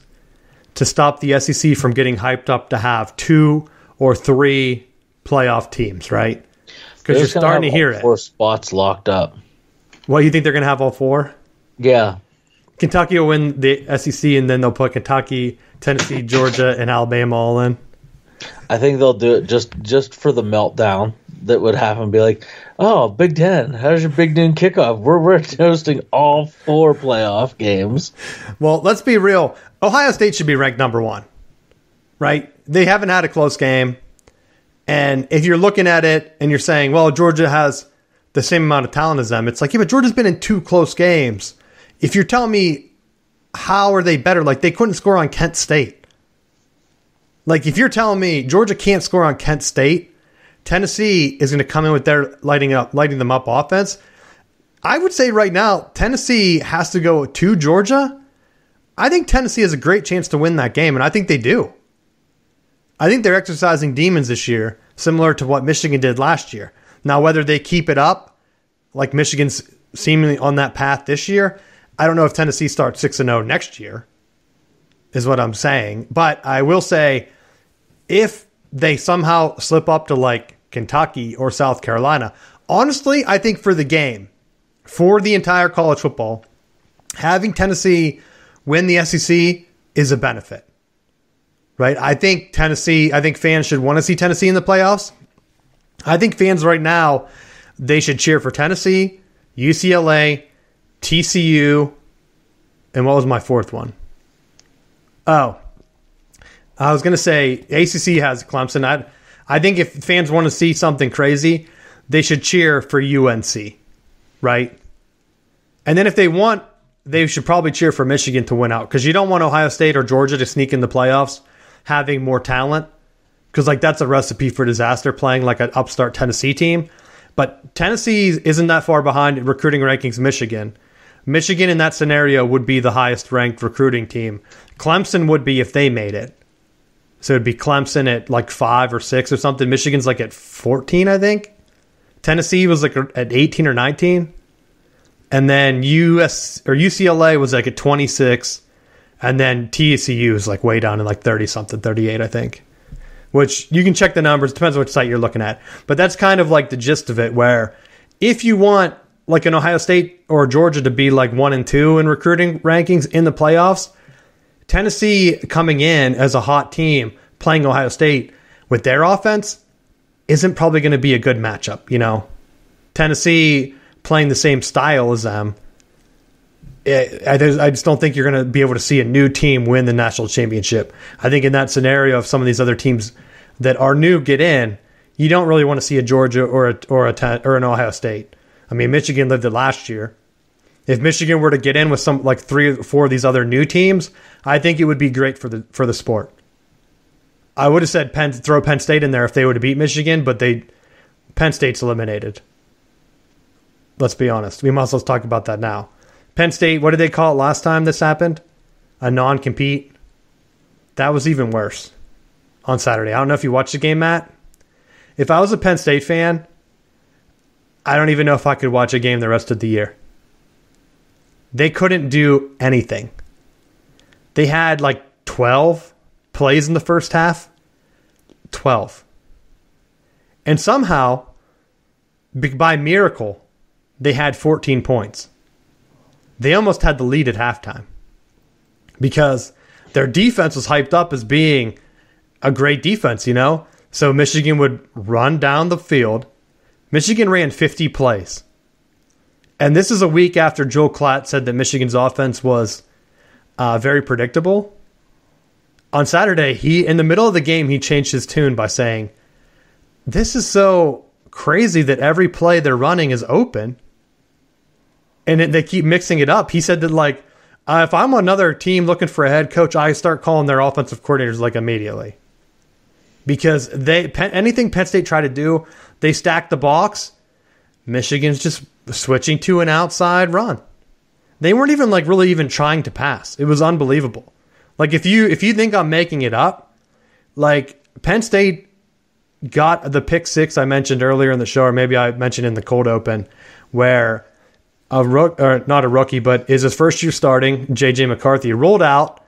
to stop the SEC from getting hyped up to have 2 or 3 playoff teams, right? Because you're starting to hear it. 4 spots locked up. What, you think they're going to have all 4? Yeah. Kentucky will win the SEC, and then they'll put Kentucky, Tennessee, Georgia, and Alabama all in. I think they'll do it just for the meltdown that would happen. Be like, oh, Big Ten, how's your Big Noon kickoff? We're hosting all 4 playoff games. Well, let's be real. Ohio State should be ranked number 1, right? They haven't had a close game. And if you're looking at it and you're saying, well, Georgia has the same amount of talent as them, it's like, yeah, but Georgia's been in 2 close games. If you're telling me how are they better, like they couldn't score on Kent State. Like, if you're telling me Georgia can't score on Kent State, Tennessee is going to come in with their lighting them up offense, I would say right now, Tennessee has to go to Georgia. I think Tennessee has a great chance to win that game, and I think they do. I think they're exercising demons this year, similar to what Michigan did last year. Now, whether they keep it up, like Michigan's seemingly on that path this year, I don't know if Tennessee starts 6-0 next year, is what I'm saying. But I will say, if they somehow slip up to like Kentucky or South Carolina, honestly, I think for the game, for the entire college football, having Tennessee win the SEC is a benefit, right? I think fans should want to see Tennessee in the playoffs. I think fans right now, they should cheer for Tennessee, UCLA, TCU, and what was my fourth one? Oh, I was going to say ACC has Clemson. I think if fans want to see something crazy, they should cheer for UNC, right? And then if they want, they should probably cheer for Michigan to win out, because you don't want Ohio State or Georgia to sneak in the playoffs having more talent, because like that's a recipe for disaster, playing like an upstart Tennessee team. But Tennessee isn't that far behind in recruiting rankings. Michigan in that scenario would be the highest ranked recruiting team. Clemson would be if they made it. So it'd be Clemson at like 5 or 6 or something. Michigan's like at 14, I think. Tennessee was like at 18 or 19. And then UCLA was like at 26. And then TCU is like way down in like 30 something, 38, I think. Which you can check the numbers. Depends on which site you're looking at. But that's kind of like the gist of it, where if you want like an Ohio State or Georgia to be like 1 and 2 in recruiting rankings in the playoffs, Tennessee coming in as a hot team playing Ohio State with their offense isn't probably going to be a good matchup, you know. Tennessee playing the same style as them, I just don't think you're going to be able to see a new team win the national championship. I think in that scenario, if some of these other teams that are new get in, you don't really want to see a Georgia or an Ohio State. I mean, Michigan lived it last year. If Michigan were to get in with some like 3 or 4 of these other new teams, I think it would be great for the sport. I would have said throw Penn State in there if they would have beat Michigan, but Penn State's eliminated. Let's be honest. We might as well talk about that now. Penn State, what did they call it last time this happened? A non-compete. That was even worse on Saturday. I don't know if you watched the game, Matt. If I was a Penn State fan, I don't even know if I could watch a game the rest of the year. They couldn't do anything. They had like 12 plays in the first half. 12. And somehow, by miracle, they had 14 points. They almost had the lead at halftime because their defense was hyped up as being a great defense, you know? So Michigan would run down the field. Michigan ran 50 plays. And this is a week after Joe Klatt said that Michigan's offense was very predictable. On Saturday, in the middle of the game, he changed his tune by saying, "This is so crazy that every play they're running is open." And they keep mixing it up. He said that, like, if I'm another team looking for a head coach, I start calling their offensive coordinators, like, immediately. Because anything Penn State tried to do, they stacked the box. Michigan's just switching to an outside run. They weren't even, like, really even trying to pass. It was unbelievable. Like, if you think I'm making it up, like, Penn State got the pick 6 I mentioned earlier in the show, or maybe I mentioned in the cold open, where not a rookie, but is his first year starting, J.J. McCarthy, rolled out,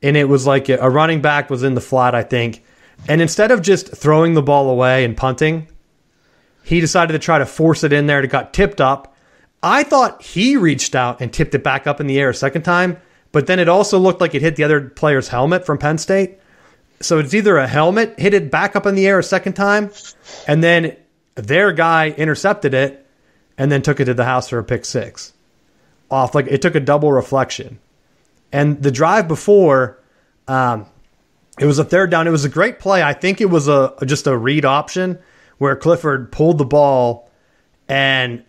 and it was like a running back was in the flat, I think. And instead of just throwing the ball away and punting, he decided to try to force it in there. It got tipped up. I thought he reached out and tipped it back up in the air a second time, but then it also looked like it hit the other player's helmet from Penn State. So it's either a helmet hit it back up in the air a second time, and then their guy intercepted it, and then took it to the house for a pick 6. Like it took a double reflection. And the drive before, it was a third down. It was a great play. I think it was just a read option where Clifford pulled the ball and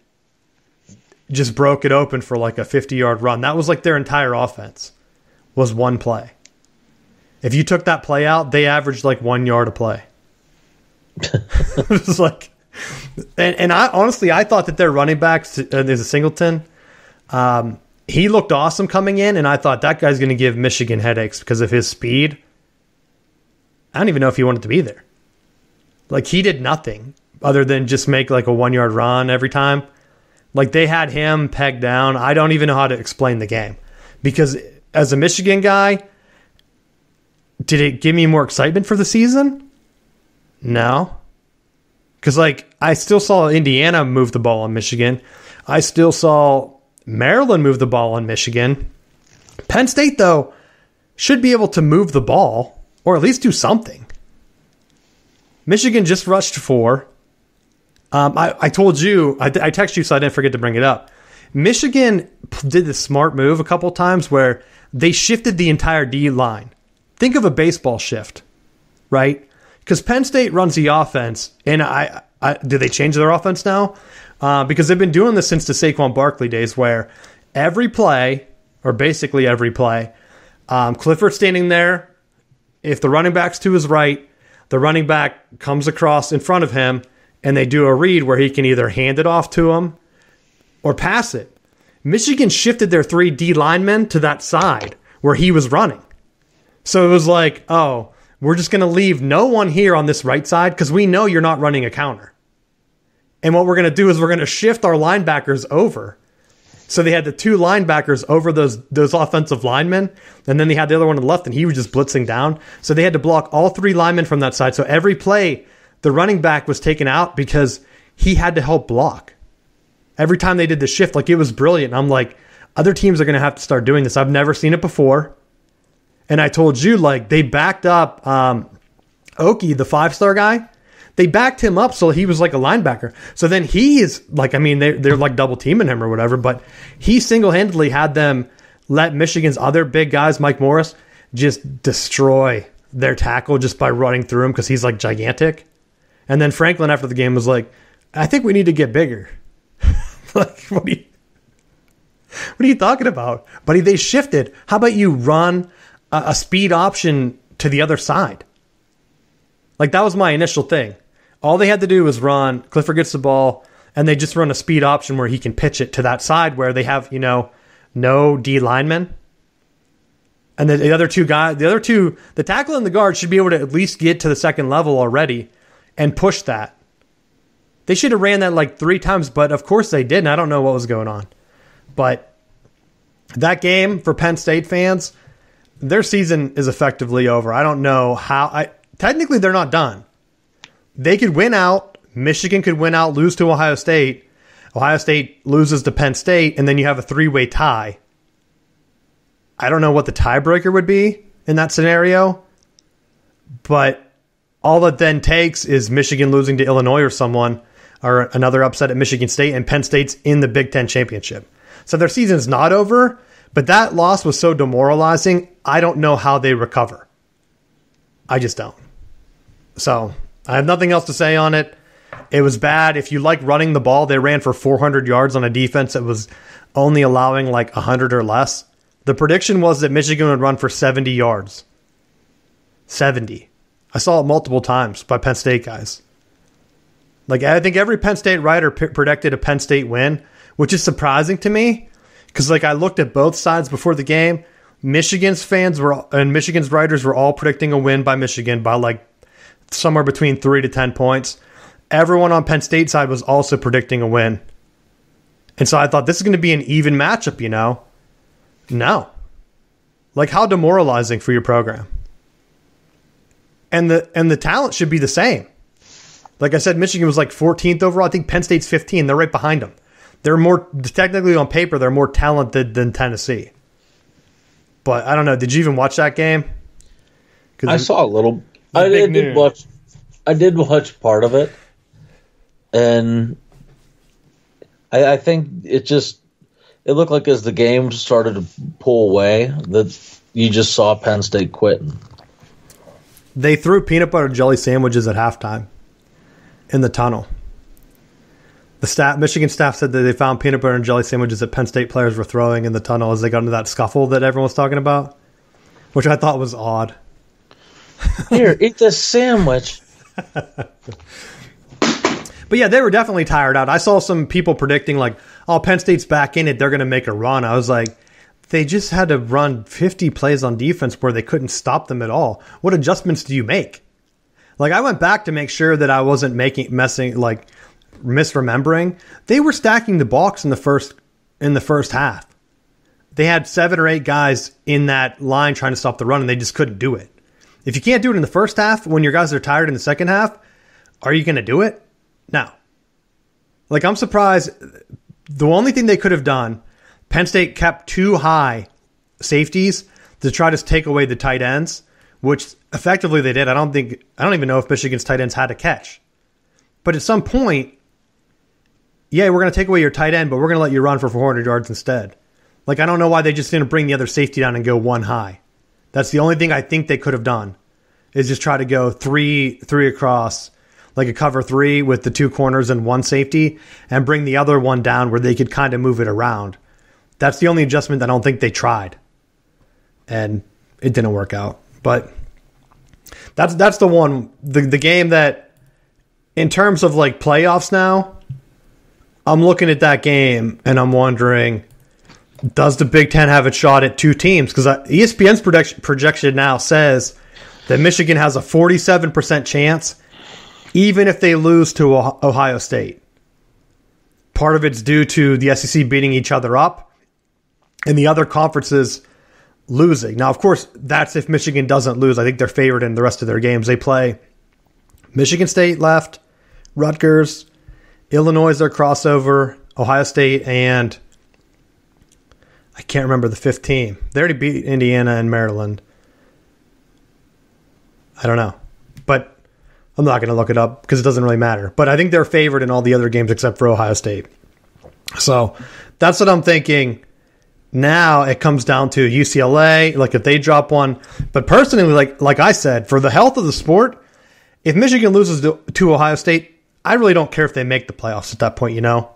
just broke it open for like a 50-yard run. That was like their entire offense was one play. If you took that play out, they averaged like 1 yard a play. It was like... And I honestly, I thought that their running backs, there's a Singleton, he looked awesome coming in, and I thought that guy's going to give Michigan headaches because of his speed. I don't even know if he wanted to be there. Like, he did nothing other than just make like a 1-yard run every time. Like, they had him pegged down. I don't even know how to explain the game. Because as a Michigan guy, did it give me more excitement for the season? No. Because, like, I still saw Indiana move the ball on Michigan. I still saw Maryland move the ball on Michigan. Penn State, though, should be able to move the ball or at least do something. Michigan just rushed 4. I told you, I texted you so I didn't forget to bring it up. Michigan did the smart move a couple times where they shifted the entire D line. Think of a baseball shift, right? Because Penn State runs the offense, and do they change their offense now? Because they've been doing this since the Saquon Barkley days, where every play, or basically every play, Clifford's standing there. If the running back's to his right, the running back comes across in front of him, and they do a read where he can either hand it off to him or pass it. Michigan shifted their 3 D linemen to that side where he was running. So it was like, oh, we're just going to leave no one here on this right side because we know you're not running a counter. And what we're going to do is we're going to shift our linebackers over. So they had the 2 linebackers over those offensive linemen, and then they had the other one on the left, and he was just blitzing down. So they had to block all 3 linemen from that side. So every play, the running back was taken out because he had to help block. Every time they did the shift, like, it was brilliant. And I'm like, other teams are going to have to start doing this. I've never seen it before. And I told you, like, they backed up Oki, the 5-star guy. They backed him up so he was like a linebacker. So then he is like, I mean, they're like double teaming him or whatever, but he single-handedly had them let Michigan's other big guys, Mike Morris, just destroy their tackle just by running through him because he's like gigantic. And then Franklin after the game was like, I think we need to get bigger. Like, what are you talking about? Buddy, they shifted. How about you run a speed option to the other side? Like, that was my initial thing. All they had to do was run. Clifford gets the ball, and they just run a speed option where he can pitch it to that side where they have, no D linemen. And the other 2 guys, the tackle and the guard should be able to at least get to the second level already and push that. They should have ran that like 3 times, but of course they didn't. I don't know what was going on. But that game, for Penn State fans, their season is effectively over. I don't know how. Technically, they're not done. They could win out. Michigan could win out, lose to Ohio State. Ohio State loses to Penn State, and then you have a 3-way tie. I don't know what the tiebreaker would be in that scenario, but all it then takes is Michigan losing to Illinois or someone, or another upset at Michigan State, and Penn State's in the Big Ten championship. So their season's not over, but that loss was so demoralizing, I don't know how they recover. I just don't. So I have nothing else to say on it. It was bad. If you like running the ball, they ran for 400 yards on a defense that was only allowing like 100 or less. The prediction was that Michigan would run for 70 yards. 70. I saw it multiple times by Penn State guys. Like, I think every Penn State writer predicted a Penn State win, which is surprising to me because, like, I looked at both sides before the game. Michigan's fans and Michigan's writers were all predicting a win by Michigan by like somewhere between 3 to 10 points. Everyone on Penn State side was also predicting a win. And so I thought this is going to be an even matchup, No. Like, how demoralizing for your program. And the talent should be the same. Like I said, Michigan was like 14th overall. I think Penn State's 15. They're right behind them. They're more, technically on paper, they're more talented than Tennessee. But I don't know. Did you even watch that game? I saw a little. I did watch part of it, and I think it looked like as the game started to pull away that you just saw Penn State quitting. They threw peanut butter jelly sandwiches at halftime in the tunnel. Michigan staff said that they found peanut butter and jelly sandwiches that Penn State players were throwing in the tunnel as they got into that scuffle that everyone was talking about, which I thought was odd. Here, eat this sandwich. But yeah, they were definitely tired out. I saw some people predicting like, oh, Penn State's back in it. They're going to make a run. I was like, they just had to run 50 plays on defense where they couldn't stop them at all. What adjustments do you make? Like, I went back to make sure that I wasn't misremembering. They were stacking the box in the first half. They had 7 or 8 guys in that line trying to stop the run, and they just couldn't do it. If you can't do it in the first half, when your guys are tired in the second half, are you going to do it? No. Like, I'm surprised. The only thing they could have done, Penn State kept 2 high safeties to try to take away the tight ends, which effectively they did. I don't even know if Michigan's tight ends had a catch. But at some point, yeah, we're going to take away your tight end, but we're going to let you run for 400 yards instead. Like, I don't know why they just didn't bring the other safety down and go 1 high. That's the only thing I think they could have done, is just try to go three across, like a cover 3 with the 2 corners and 1 safety, and bring the other one down where they could kind of move it around. That's the only adjustment that I don't think they tried. And it didn't work out. But that's the one, the game that, in terms of like playoffs now, I'm looking at that game and I'm wondering, does the Big Ten have a shot at 2 teams? Because ESPN's projection now says that Michigan has a 47% chance, even if they lose to Ohio State. Part of it's due to the SEC beating each other up and the other conferences losing. Now, of course, that's if Michigan doesn't lose. I think they're favored in the rest of their games. They play Michigan State left, Rutgers, Illinois, their crossover, Ohio State, and I can't remember the 5th team. They already beat Indiana and Maryland. I don't know. But I'm not going to look it up because it doesn't really matter. But I think they're favored in all the other games except for Ohio State. So that's what I'm thinking. Now it comes down to UCLA, like if they drop one. But personally, like I said, for the health of the sport, if Michigan loses to Ohio State, I really don't care if they make the playoffs at that point, you know?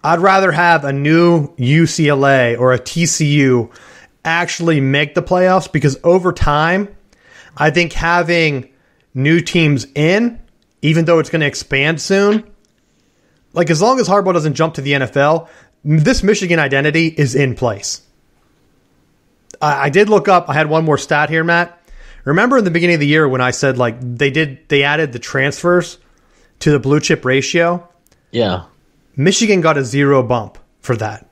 I'd rather have a new UCLA or a TCU actually make the playoffs, because over time, I think having new teams in, even though it's going to expand soon, like as long as Harbaugh doesn't jump to the NFL, this Michigan identity is in place. I did look up, I had one more stat here, Matt. Remember in the beginning of the year when I said like they added the transfers to the blue chip ratio? Yeah. Michigan got a 0 bump for that.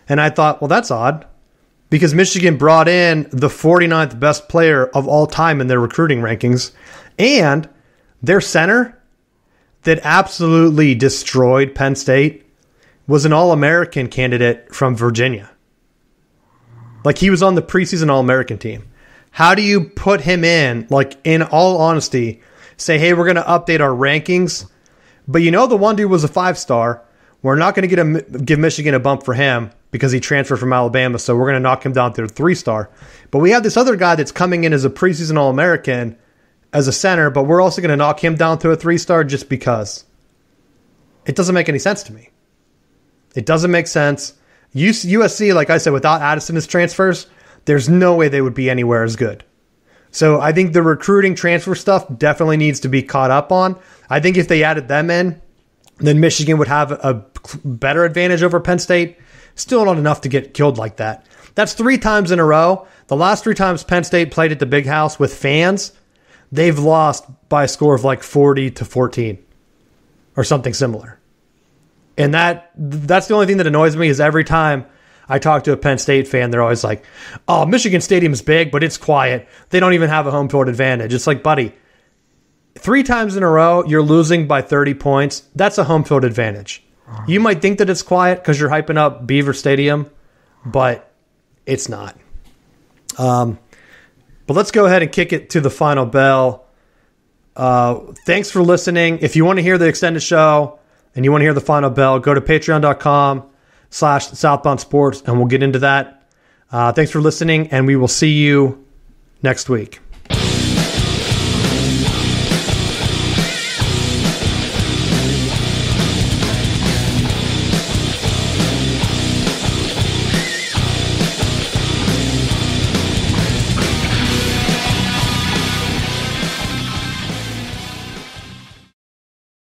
And I thought, well, that's odd, because Michigan brought in the 49th best player of all time in their recruiting rankings, and their center that absolutely destroyed Penn State was an All-American candidate from Virginia. Like, he was on the preseason All-American team. How do you put him in, like, in all honesty, say, hey, we're going to update our rankings, but you know the one dude was a 5-star. We're not going to give Michigan a bump for him because he transferred from Alabama, so we're going to knock him down to a 3-star. But we have this other guy that's coming in as a preseason All-American as a center, but we're also going to knock him down to a 3-star just because. It doesn't make any sense to me. It doesn't make sense. USC, like I said, without Addison's transfers, there's no way they would be anywhere as good. So I think the recruiting transfer stuff definitely needs to be caught up on. I think if they added them in, then Michigan would have a better advantage over Penn State. Still not enough to get killed like that. That's 3 times in a row. The last 3 times Penn State played at the Big House with fans, they've lost by a score of like 40-14 or something similar. And that's the only thing that annoys me is every time I talk to a Penn State fan, they're always like, oh, Michigan Stadium's big, but it's quiet. They don't even have a home field advantage. It's like, buddy, 3 times in a row, you're losing by 30 points. That's a home field advantage. You might think that it's quiet because you're hyping up Beaver Stadium, but it's not. But let's go ahead and kick it to the final bell. Thanks for listening. If you want to hear the extended show and you want to hear the final bell, go to patreon.com/Southbound Sports and we'll get into that. Thanks for listening, and we will see you next week.